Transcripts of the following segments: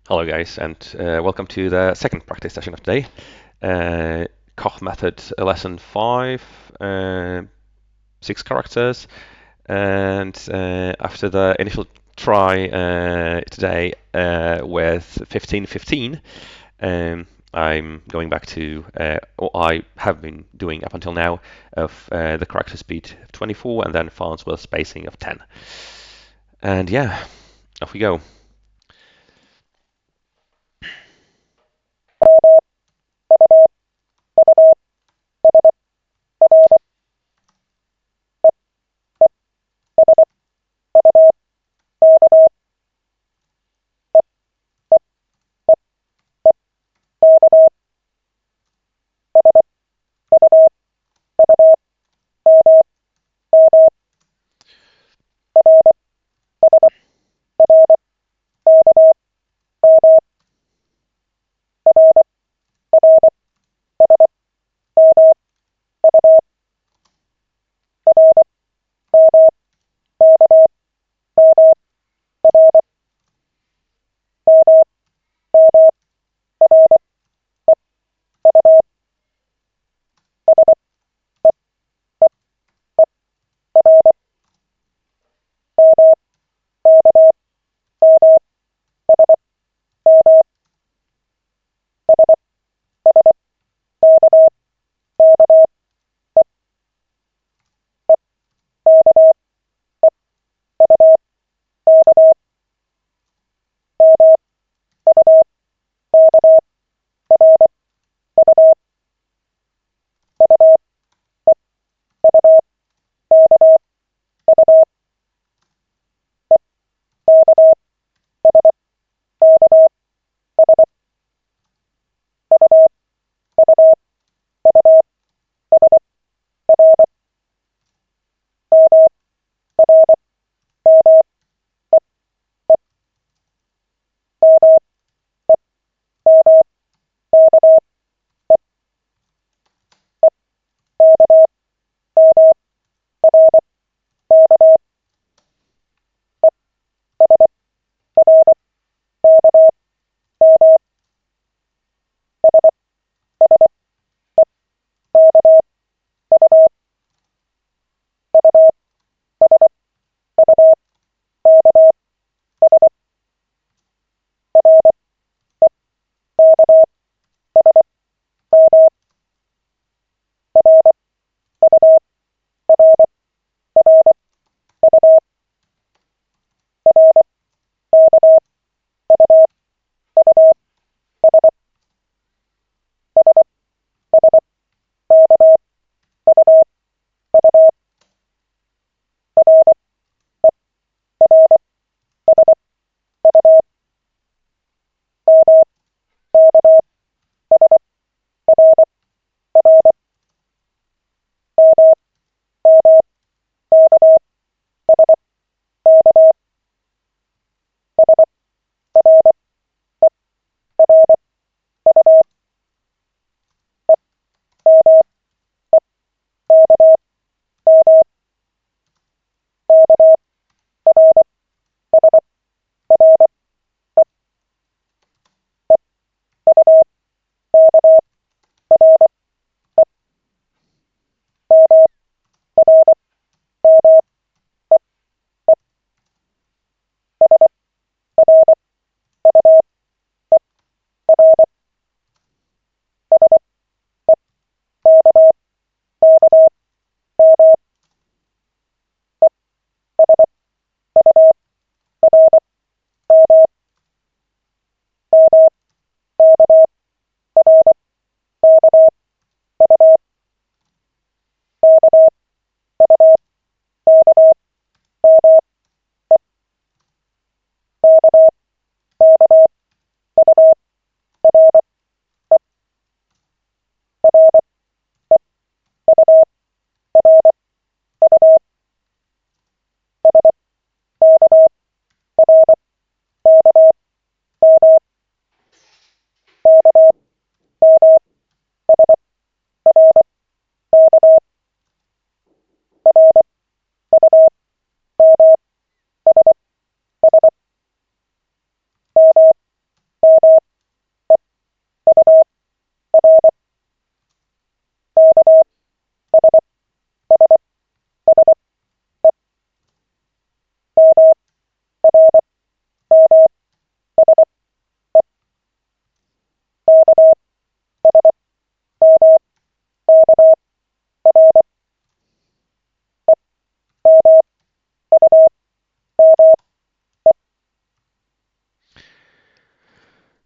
Hello, guys, and welcome to the second practice session of today. Koch Method lesson 5, 6 characters. And after the initial try today with 1515, I'm going back to what I have been doing up until now of the character speed of 24 and then Farnsworth spacing of 10. And yeah, off we go.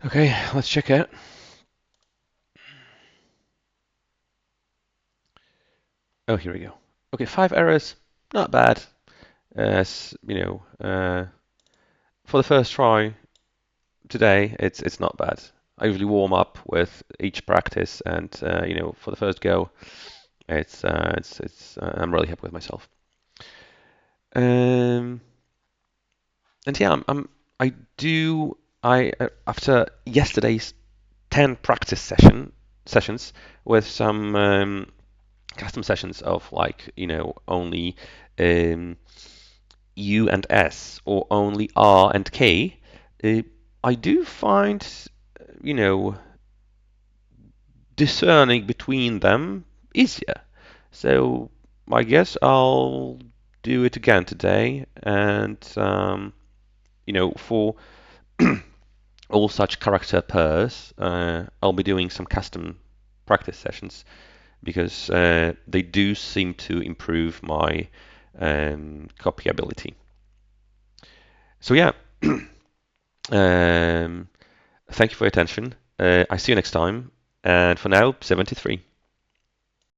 Okay, let's check it. Oh, here we go. Okay, 5 errors, not bad. As you know, for the first try today, it's not bad. I usually warm up with each practice, and for the first go, I'm really happy with myself. Um, and yeah, I do I after yesterday's 10 practice sessions with some custom sessions of like only um, U and S or only R and K, uh, I do find you know discerning between them easier. So I guess I'll do it again today, and for all such character pairs, I'll be doing some custom practice sessions because they do seem to improve my copyability. So yeah, thank you for your attention. I see you next time, and for now, 73.